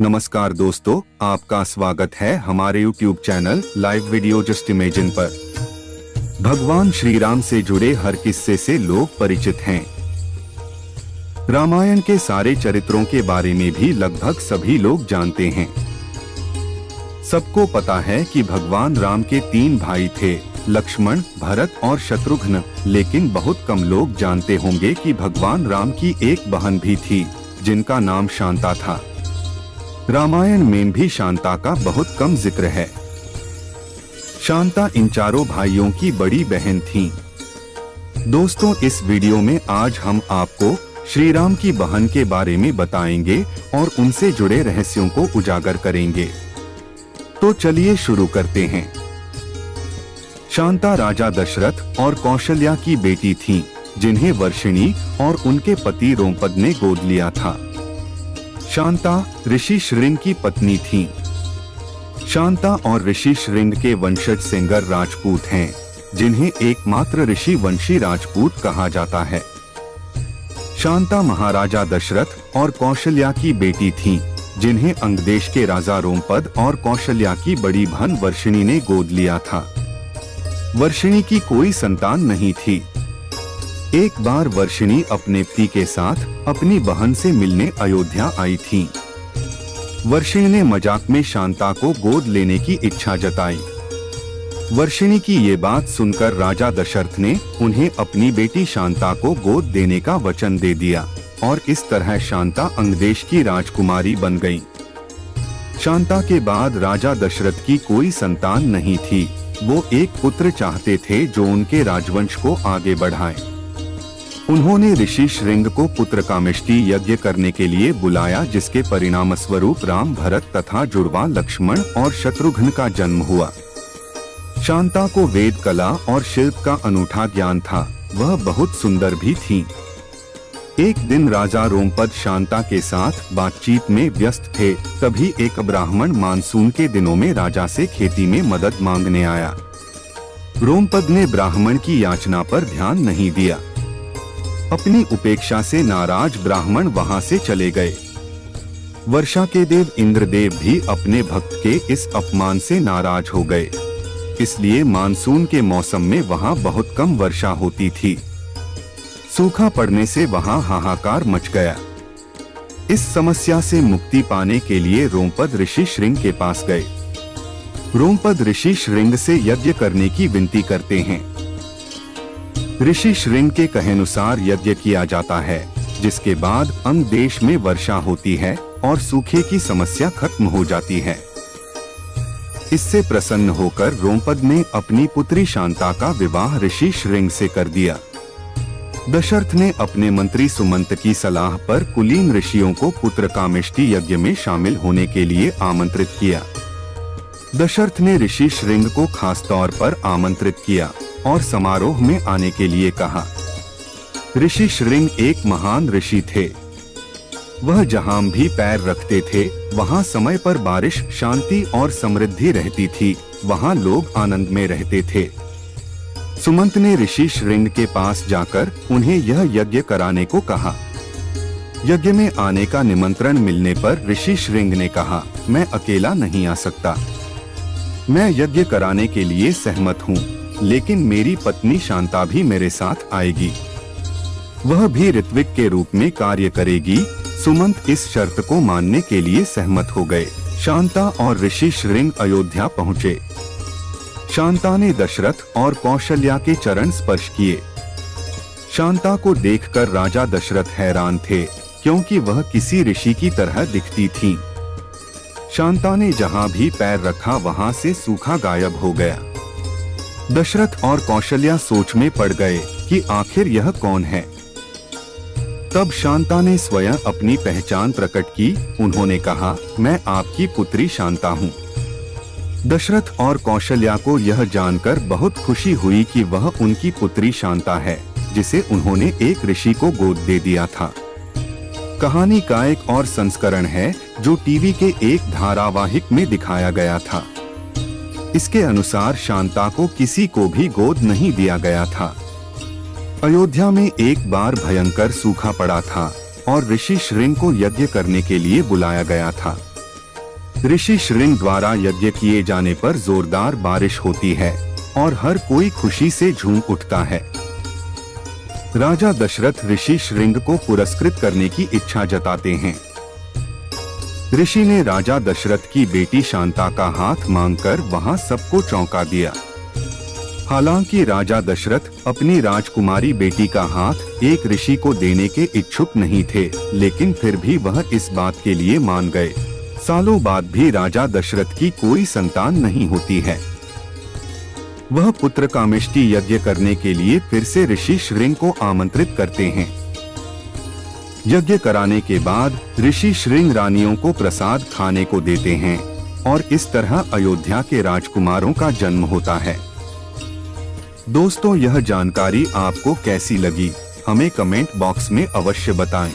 नमस्कार दोस्तों, आपका स्वागत है हमारे YouTube channel live video just imagine पर। भगवान श्री राम से जुड़े हर किस्से से लोग परिचित हैं। रामायण के सारे चरित्रों के बारे में भी लगभग सभी लोग जानते हैं। सबको पता है कि भगवान राम के 3 भाई थे, लक्ष्मण, भरत और शत्रुघ्न, लेकिन बहुत कम लोग जानते होंगे कि भगवान राम की एक बहन भी थी जिनका नाम शांता था। रामायण में भी शांता का बहुत कम जिक्र है। शांता इन चारों भाइयों की बड़ी बहन थी। दोस्तों, इस वीडियो में आज हम आपको श्री राम की बहन के बारे में बताएंगे और उनसे जुड़े रहस्यों को उजागर करेंगे। तो चलिए शुरू करते हैं। शांता राजा दशरथ और कौशल्या की बेटी थी, जिन्हें वर्षिणी और उनके पति रोमपद ने गोद लिया था। शांता ऋषि श्रृंग की पत्नी थी। शांता और ऋषि श्रृंग के वंशज सेंगर राजपूत हैं, जिन्हें एकमात्र ऋषि वंशी राजपूत कहा जाता है। शांता महाराजा दशरथ और कौशल्या की बेटी थी, जिन्हें अंगदेश के राजा रोमपद और कौशल्या की बड़ी बहन वर्षिणी ने गोद लिया था। वर्षिणी की कोई संतान नहीं थी। एक बार वर्षिणी अपने पति के साथ अपनी बहन से मिलने अयोध्या आई थी। वर्षिणी ने मजाक में शांता को गोद लेने की इच्छा जताई। वर्षिणी की ये बात सुनकर राजा दशरथ ने उन्हें अपनी बेटी शांता को गोद देने का वचन दे दिया और इस तरह शांता अंगदेश की राजकुमारी बन गई। शांता के बाद राजा दशरथ की कोई संतान नहीं थी। वो एक पुत्र चाहते थे जो उनके राजवंश को आगे बढ़ाए। उन्होंने ऋषि श्रृंग को पुत्र कामेष्टि यज्ञ करने के लिए बुलाया, जिसके परिणाम स्वरूप राम, भरत तथा जुड़वा लक्ष्मण और शत्रुघ्न का जन्म हुआ। शांता को वेद कला और शिल्प का अनूठा ज्ञान था। वह बहुत सुंदर भी थी। एक दिन राजा रोमपद शांता के साथ बातचीत में व्यस्त थे। तभी एक ब्राह्मण मानसून के दिनों में राजा से खेती में मदद मांगने आया। रोमपद ने ब्राह्मण की याचना पर ध्यान नहीं दिया। अपनी उपेक्षा से नाराज ब्राह्मण वहां से चले गए। वर्षा के देव इंद्रदेव भी अपने भक्त के इस अपमान से नाराज हो गए। इसलिए मानसून के मौसम में वहां बहुत कम वर्षा होती थी। सूखा पड़ने से वहां हाहाकार मच गया। इस समस्या से मुक्ति पाने के लिए रोमपद ऋषि श्रृंग के पास गए। रोमपद ऋषि श्रृंग से यज्ञ करने की विनती करते हैं। ऋषि श्रृंग के कहेनुसार यज्ञ किया जाता है, जिसके बाद अंगदेश में वर्षा होती है और सूखे की समस्या खत्म हो जाती है। इससे प्रसन्न होकर रोमपद ने अपनी पुत्री शांता का विवाह ऋषि श्रृंग से कर दिया। दशरथ ने अपने मंत्री सुमंत की सलाह पर कुलीन ऋषियों को पुत्र कामेष्टि यज्ञ में शामिल होने के लिए आमंत्रित किया। दशरथ ने ऋषि श्रृंग को खास तौर पर आमंत्रित किया और समारोह में आने के लिए कहा। ऋषि श्रृंग एक महान ऋषि थे। वह जहां भी पैर रखते थे वहां समय पर बारिश, शांति और समृद्धि रहती थी। वहां लोग आनंद में रहते थे। सुमंत ने ऋषि श्रृंग के पास जाकर उन्हें यह यज्ञ कराने को कहा। यज्ञ में आने का निमंत्रण मिलने पर ऋषि श्रृंग ने कहा, मैं अकेला नहीं आ सकता। मैं यज्ञ कराने के लिए सहमत हूँ, लेकिन मेरी पत्नी शांता भी मेरे साथ आएगी। वह भी ऋत्विक के रूप में कार्य करेगी। सुमंत इस शर्त को मानने के लिए सहमत हो गए। शांता और ऋषि श्रृंग अयोध्या पहुँचे। शांता ने दशरथ और कौशल्या के चरण स्पर्श किए। शांता को देखकर राजा दशरथ हैरान थे, क्योंकि वह किसी ऋषि की तरह दिखती थी। शांता ने जहां भी पैर रखा वहां से सूखा गायब हो गया। दशरथ और कौशल्या सोच में पड़ गए कि आखिर यह कौन है। तब शांता ने स्वयं अपनी पहचान प्रकट की। उन्होंने कहा, मैं आपकी पुत्री शांता हूँ। दशरथ और कौशल्या को यह जानकर बहुत खुशी हुई कि वह उनकी पुत्री शांता है, जिसे उन्होंने एक ऋषि को गोद दे दिया था। कहानी का एक और संस्करण है जो टीवी के एक धारावाहिक में दिखाया गया था। इसके अनुसार शांता को किसी को भी गोद नहीं दिया गया था। अयोध्या में एक बार भयंकर सूखा पड़ा था और ऋषि श्रृंग को यज्ञ करने के लिए बुलाया गया था। ऋषि श्रृंग द्वारा यज्ञ किए जाने पर जोरदार बारिश होती है और हर कोई खुशी से झूम उठता है। राजा दशरथ ऋषि श्रृंग को पुरस्कृत करने की इच्छा जताते हैं। ऋषि ने राजा दशरथ की बेटी शांता का हाथ मांगकर वहां सबको चौंका दिया। हालांकि राजा दशरथ अपनी राजकुमारी बेटी का हाथ एक ऋषि को देने के इच्छुक नहीं थे, लेकिन फिर भी वह इस बात के लिए मान गए। सालों बाद भी राजा दशरथ की कोई संतान नहीं होती है। वह पुत्र कामेष्टि यज्ञ करने के लिए फिर से ऋषि श्रृंग को आमंत्रित करते हैं। यज्ञ कराने के बाद ऋषि श्रृंग रानियों को प्रसाद खाने को देते हैं और इस तरह अयोध्या के राजकुमारों का जन्म होता है। दोस्तों, यह जानकारी आपको कैसी लगी, हमें कमेंट बॉक्स में अवश्य बताएं।